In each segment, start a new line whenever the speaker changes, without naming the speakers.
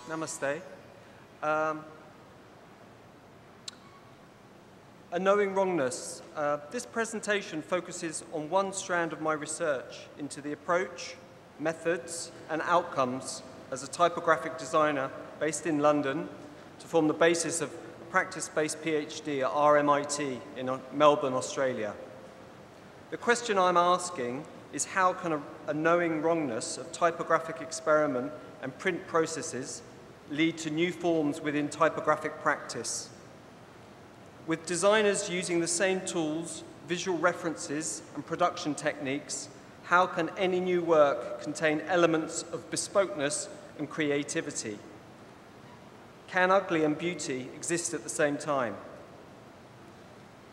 Namaste. Knowing Wrongness. This presentation focuses on one strand of my research into the approach, methods, and outcomes as a typographic designer based in London to form the basis of a practice-based PhD at RMIT in Melbourne, Australia. The question I'm asking is how can a knowing wrongness of typographic experiment and print processes lead to new forms within typographic practice? With designers using the same tools, visual references, and production techniques, how can any new work contain elements of bespokeness and creativity? Can ugly and beauty exist at the same time?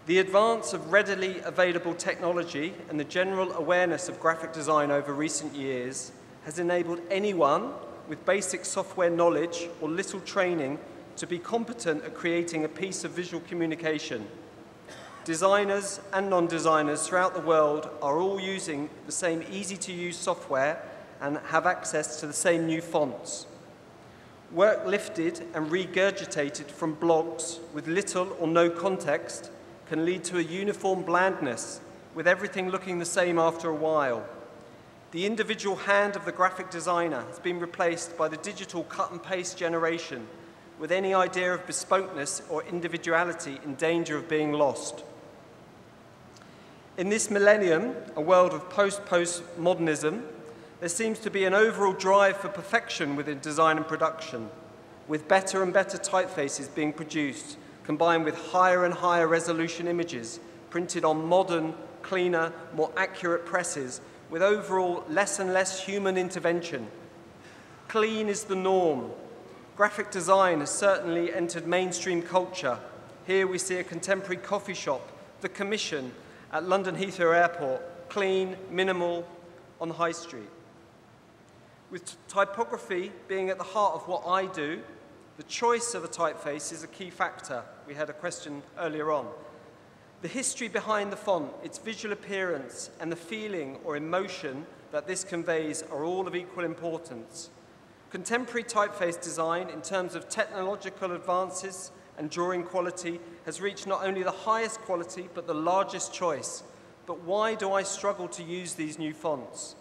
The advance of readily available technology and the general awareness of graphic design over recent years has enabled anyone with basic software knowledge or little training to be competent at creating a piece of visual communication. Designers and non-designers throughout the world are all using the same easy-to-use software and have access to the same new fonts. Work lifted and regurgitated from blogs with little or no context can lead to a uniform blandness, with everything looking the same after a while. The individual hand of the graphic designer has been replaced by the digital cut-and-paste generation, with any idea of bespokeness or individuality in danger of being lost. In this millennium, a world of post-postmodernism, there seems to be an overall drive for perfection within design and production, with better and better typefaces being produced, combined with higher and higher resolution images printed on modern, cleaner, more accurate presses, with overall less and less human intervention. Clean is the norm. Graphic design has certainly entered mainstream culture. Here we see a contemporary coffee shop, The Commission, at London Heathrow Airport, clean, minimal, on the high street. With typography being at the heart of what I do, the choice of a typeface is a key factor. We had a question earlier on. The history behind the font, its visual appearance, and the feeling or emotion that this conveys are all of equal importance. Contemporary typeface design, in terms of technological advances and drawing quality, has reached not only the highest quality, but the largest choice. But why do I struggle to use these new fonts?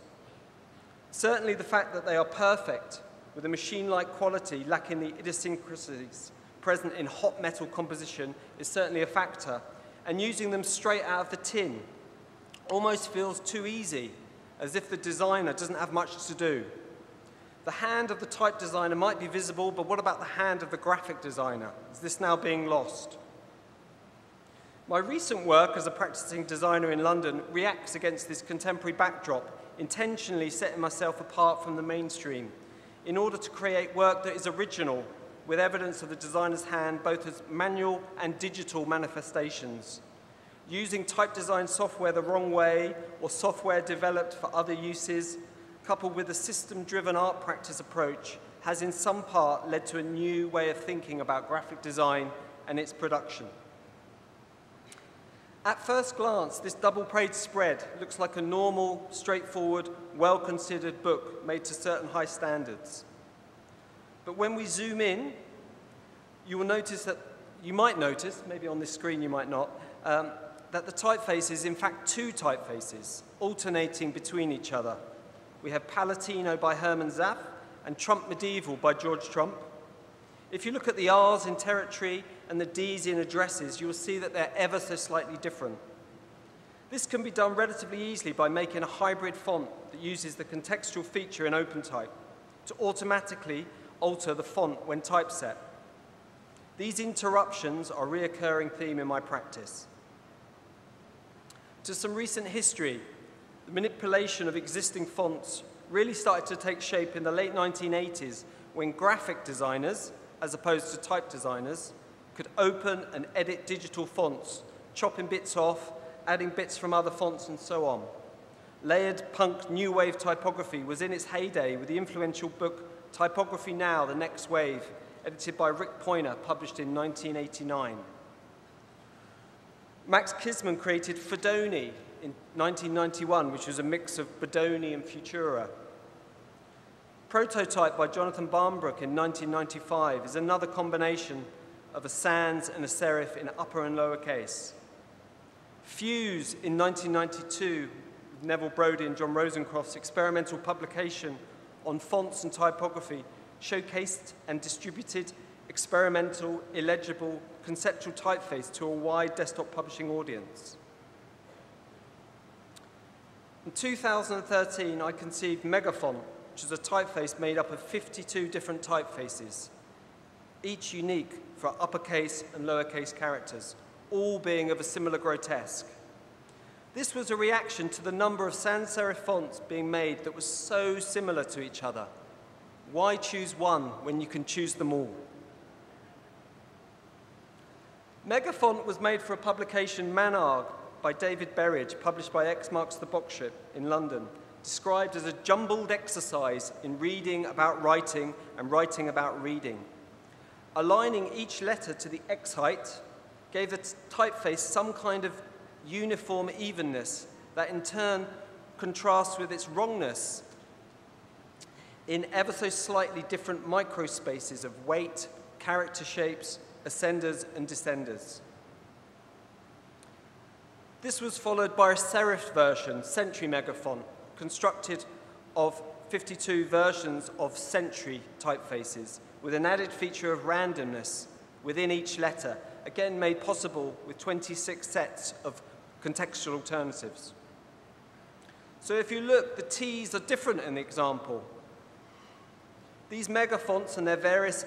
Certainly the fact that they are perfect, with a machine-like quality lacking the idiosyncrasies present in hot metal composition, is certainly a factor. And using them straight out of the tin almost feels too easy, as if the designer doesn't have much to do. The hand of the type designer might be visible, but what about the hand of the graphic designer? Is this now being lost? My recent work as a practicing designer in London reacts against this contemporary backdrop, intentionally setting myself apart from the mainstream in order to create work that is original, with evidence of the designer's hand both as manual and digital manifestations. Using type design software the wrong way, or software developed for other uses, coupled with a system-driven art practice approach, has in some part led to a new way of thinking about graphic design and its production. At first glance, this double-page spread looks like a normal, straightforward, well-considered book made to certain high standards. But when we zoom in, you might notice, maybe on this screen you might not, that the typeface is in fact two typefaces, alternating between each other. We have Palatino by Herman Zapf and Trump Medieval by George Trump. If you look at the R's in territory and the D's in addresses, you will see that they're ever so slightly different. This can be done relatively easily by making a hybrid font that uses the contextual feature in OpenType to automatically alter the font when typeset. These interruptions are a recurring theme in my practice. To some recent history, the manipulation of existing fonts really started to take shape in the late 1980s when graphic designers, as opposed to type designers, could open and edit digital fonts, chopping bits off, adding bits from other fonts, and so on. Layered punk new wave typography was in its heyday with the influential book Typography Now, The Next Wave, edited by Rick Poynter, published in 1989. Max Kisman created Fedoni in 1991, which was a mix of Bodoni and Futura. Prototype by Jonathan Barnbrook in 1995 is another combination of a sans and a serif in upper and lower case. Fuse in 1992, with Neville Brody and John Rosencroft's experimental publication on fonts and typography, showcased and distributed experimental, illegible, conceptual typeface to a wide desktop publishing audience. In 2013, I conceived Megafont, which is a typeface made up of 52 different typefaces, each unique for uppercase and lowercase characters, all being of a similar grotesque. This was a reaction to the number of sans serif fonts being made that was so similar to each other. Why choose one when you can choose them all? Megafont was made for a publication, Manarg, by David Berridge, published by X Marks the Box Ship in London, described as a jumbled exercise in reading about writing and writing about reading. Aligning each letter to the X height gave the typeface some kind of uniform evenness that in turn contrasts with its wrongness in ever so slightly different microspaces of weight, character shapes, ascenders and descenders. This was followed by a serif version, Century Megafont, constructed of 52 versions of Century typefaces, with an added feature of randomness within each letter, again made possible with 26 sets of contextual alternatives. So if you look, the T's are different in the example. These megafonts and their various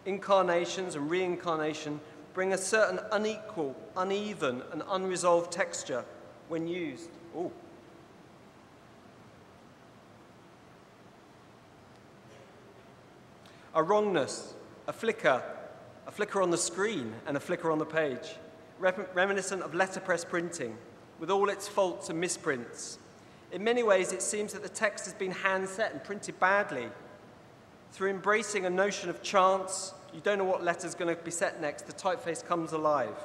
incarnations and reincarnation bring a certain unequal, uneven, and unresolved texture when used. Ooh. A wrongness, a flicker on the screen and a flicker on the page, reminiscent of letterpress printing, with all its faults and misprints. In many ways, it seems that the text has been hand-set and printed badly. Through embracing a notion of chance, you don't know what letter's going to be set next, the typeface comes alive.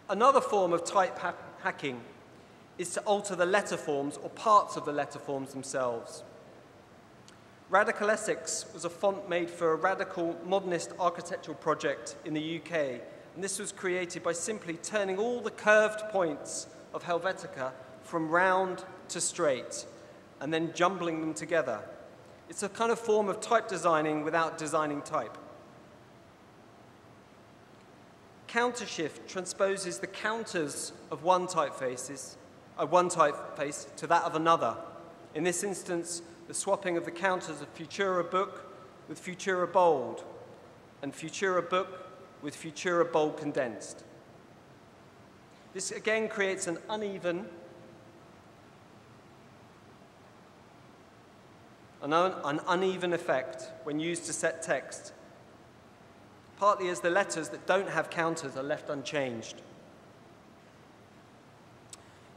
Another form of type hacking is to alter the letter forms or parts of the letter forms themselves. Radical Essex was a font made for a radical modernist architectural project in the UK, and this was created by simply turning all the curved points of Helvetica from round to straight, and then jumbling them together. It's a kind of form of type designing without designing type. Countershift transposes the counters of one typeface to that of another. In this instance, the swapping of the counters of Futura Book with Futura Bold, and Futura Book with Futura Bold Condensed. This again creates an uneven, an uneven effect when used to set text, partly as the letters that don't have counters are left unchanged.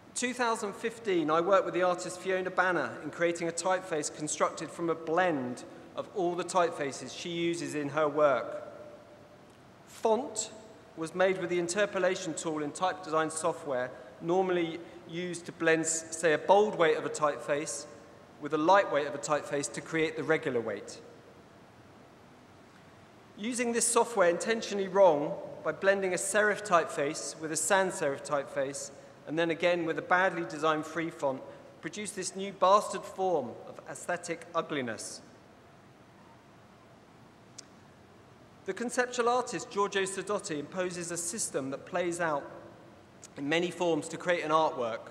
In 2015, I worked with the artist Fiona Banner in creating a typeface constructed from a blend of all the typefaces she uses in her work. Font was made with the interpolation tool in type design software, normally used to blend, say, a bold weight of a typeface with a light weight of a typeface to create the regular weight. Using this software intentionally wrong by blending a serif typeface with a sans serif typeface, and then again with a badly designed free font, produced this new bastard form of aesthetic ugliness. The conceptual artist Giorgio Sadotti imposes a system that plays out in many forms to create an artwork.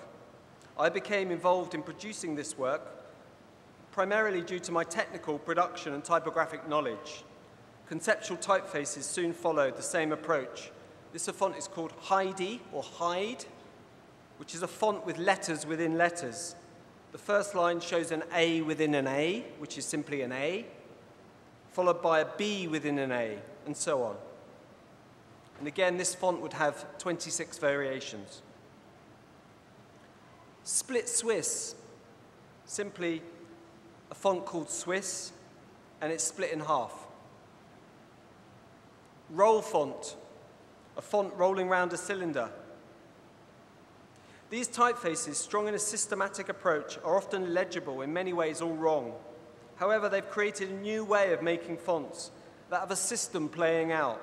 I became involved in producing this work primarily due to my technical, production, and typographic knowledge. Conceptual typefaces soon followed the same approach. This font is called Heidi, or Hyde, which is a font with letters within letters. The first line shows an A within an A, which is simply an A, followed by a B within an A, and so on. And again, this font would have 26 variations. Split Swiss, simply a font called Swiss, and it's split in half. Roll font, a font rolling round a cylinder. These typefaces, strong in a systematic approach, are often legible, in many ways all wrong. However, they've created a new way of making fonts, that of a system playing out.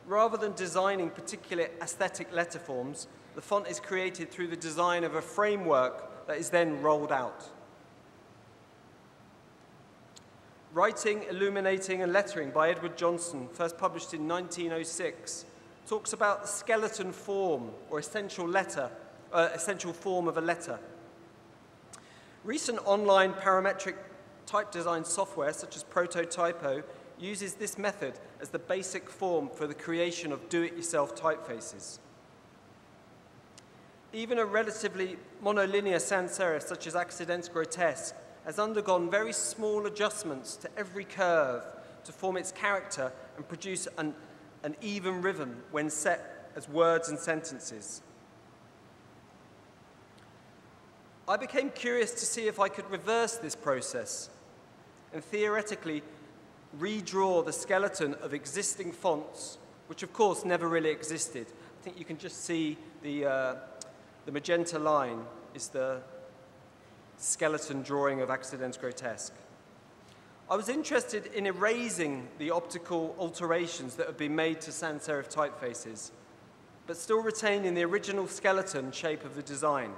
Rather than designing particular aesthetic letter forms, the font is created through the design of a framework that is then rolled out. Writing, Illuminating and Lettering by Edward Johnson, first published in 1906, talks about the skeleton form or essential form of a letter. Recent online parametric type design software, such as Prototypo, uses this method as the basic form for the creation of do-it-yourself typefaces. Even a relatively monolinear sans serif, such as Accidents Grotesque, has undergone very small adjustments to every curve to form its character and produce an even rhythm when set as words and sentences. I became curious to see if I could reverse this process and theoretically redraw the skeleton of existing fonts, which of course never really existed. I think you can just see the magenta line is the skeleton drawing of Accidents Grotesque. I was interested in erasing the optical alterations that have been made to sans serif typefaces, but still retaining the original skeleton shape of the design.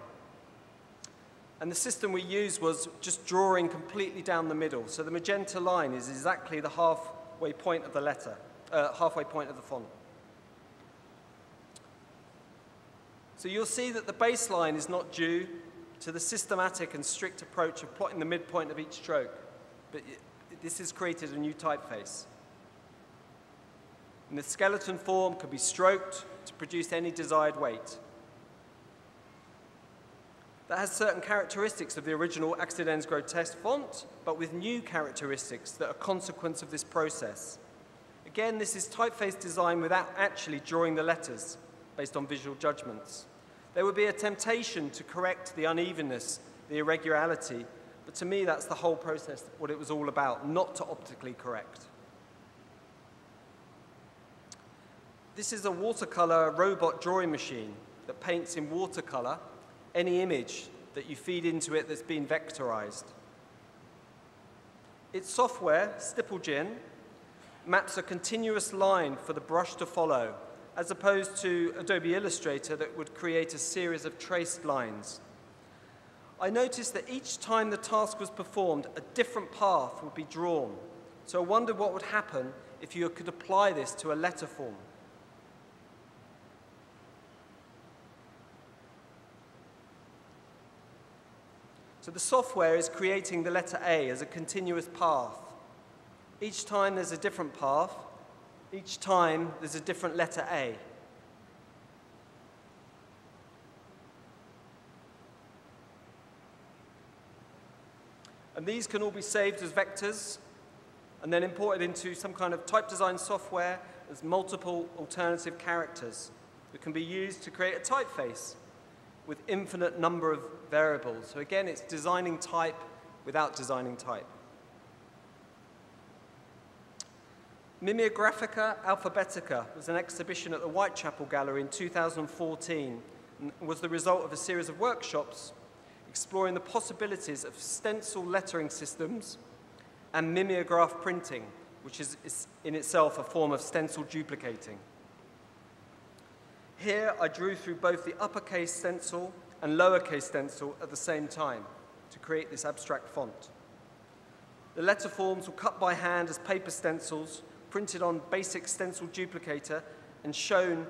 And the system we used was just drawing completely down the middle. So the magenta line is exactly the halfway point of the letter, halfway point of the font. So you'll see that the baseline is not due to the systematic and strict approach of plotting the midpoint of each stroke, but this has created a new typeface. And the skeleton form can be stroked to produce any desired weight. That has certain characteristics of the original Accidents Grotesque font, but with new characteristics that are a consequence of this process. Again, this is typeface design without actually drawing the letters based on visual judgments. There would be a temptation to correct the unevenness, the irregularity, but to me that's the whole process, what it was all about, not to optically correct. This is a watercolor robot drawing machine that paints in watercolor any image that you feed into it that's been vectorized. Its software, StippleGen, maps a continuous line for the brush to follow, as opposed to Adobe Illustrator that would create a series of traced lines. I noticed that each time the task was performed, a different path would be drawn. So I wondered what would happen if you could apply this to a letter form. So the software is creating the letter A as a continuous path. Each time there's a different path. Each time there's a different letter A. And these can all be saved as vectors and then imported into some kind of type design software as multiple alternative characters that can be used to create a typeface with infinite number of variables. So again, it's designing type without designing type. Mimeographica Alphabetica was an exhibition at the Whitechapel Gallery in 2014 and was the result of a series of workshops exploring the possibilities of stencil lettering systems and mimeograph printing, which is in itself a form of stencil duplicating. Here, I drew through both the uppercase stencil and lowercase stencil at the same time to create this abstract font. The letter forms were cut by hand as paper stencils, printed on basic stencil duplicator, and shown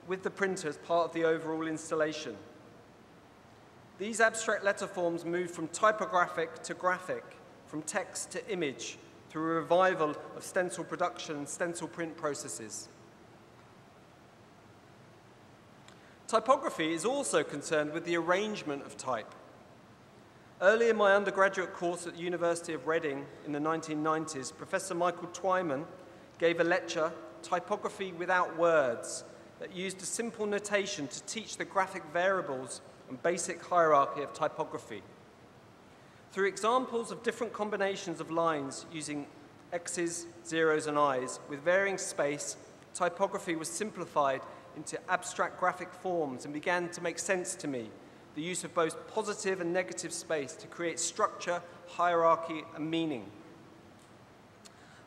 with the printer as part of the overall installation. These abstract letter forms moved from typographic to graphic, from text to image, through a revival of stencil production and stencil print processes. Typography is also concerned with the arrangement of type. Early in my undergraduate course at the University of Reading in the 1990s, Professor Michael Twyman gave a lecture, Typography Without Words, that used a simple notation to teach the graphic variables and basic hierarchy of typography. Through examples of different combinations of lines using X's, zeros, and I's with varying space, typography was simplified into abstract graphic forms and began to make sense to me the use of both positive and negative space to create structure, hierarchy, and meaning.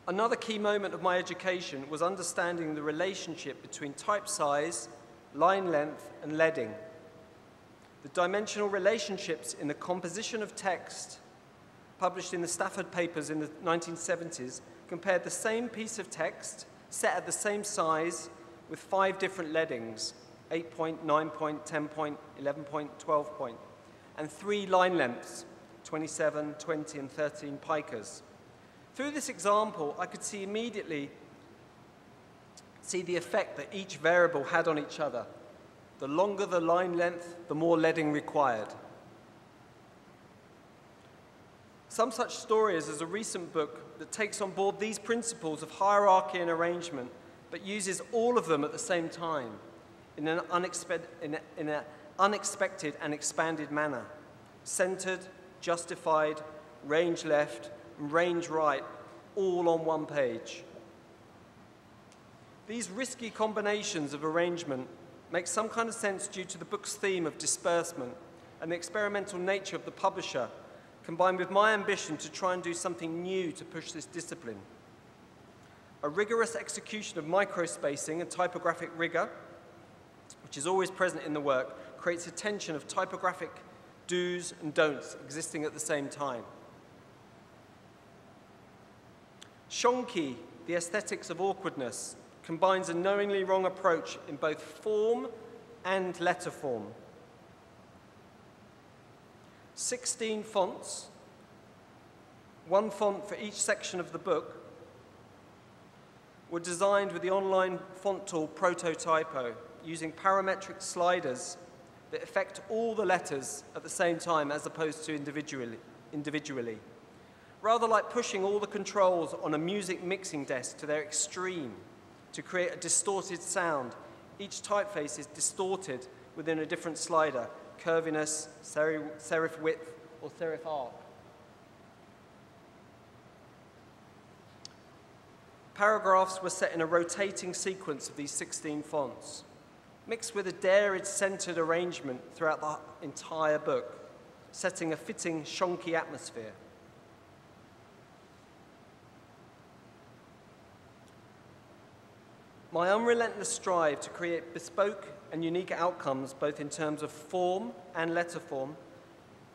Another key moment of my education was understanding the relationship between type size, line length, and leading. The dimensional relationships in the composition of text, published in the Stafford papers in the 1970s, compared the same piece of text set at the same size with 5 different leadings, 8 point, 9 point, 10 point, 11 point, 12 point, and 3 line lengths, 27, 20, and 13 picas. Through this example, I could immediately see the effect that each variable had on each other. The longer the line length, the more leading required. Some Such Stories is a recent book that takes on board these principles of hierarchy and arrangement, but uses all of them at the same time in an unexpected and expanded manner. Centered, justified, range left, and range right, all on one page. These risky combinations of arrangement make some kind of sense due to the book's theme of disbursement and the experimental nature of the publisher, combined with my ambition to try and do something new to push this discipline. A rigorous execution of microspacing and typographic rigor, which is always present in the work, creates a tension of typographic do's and don'ts existing at the same time. Shonky, the aesthetics of awkwardness, combines a knowingly wrong approach in both form and letter form. 16 fonts, 1 font for each section of the book, were designed with the online font tool Prototypo, using parametric sliders that affect all the letters at the same time as opposed to individually. Rather like pushing all the controls on a music mixing desk to their extreme to create a distorted sound, each typeface is distorted within a different slider: curviness, serif width, or serif arc. Paragraphs were set in a rotating sequence of these 16 fonts, mixed with a dared centered arrangement throughout the entire book, setting a fitting shonky atmosphere. My unrelentless strive to create bespoke and unique outcomes, both in terms of form and letter form,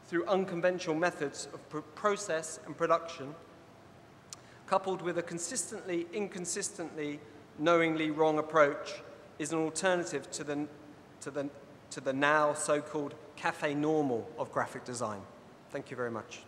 through unconventional methods of process and production, coupled with a consistently, inconsistently, knowingly wrong approach, is an alternative to the now so-called cafe normal of graphic design. Thank you very much.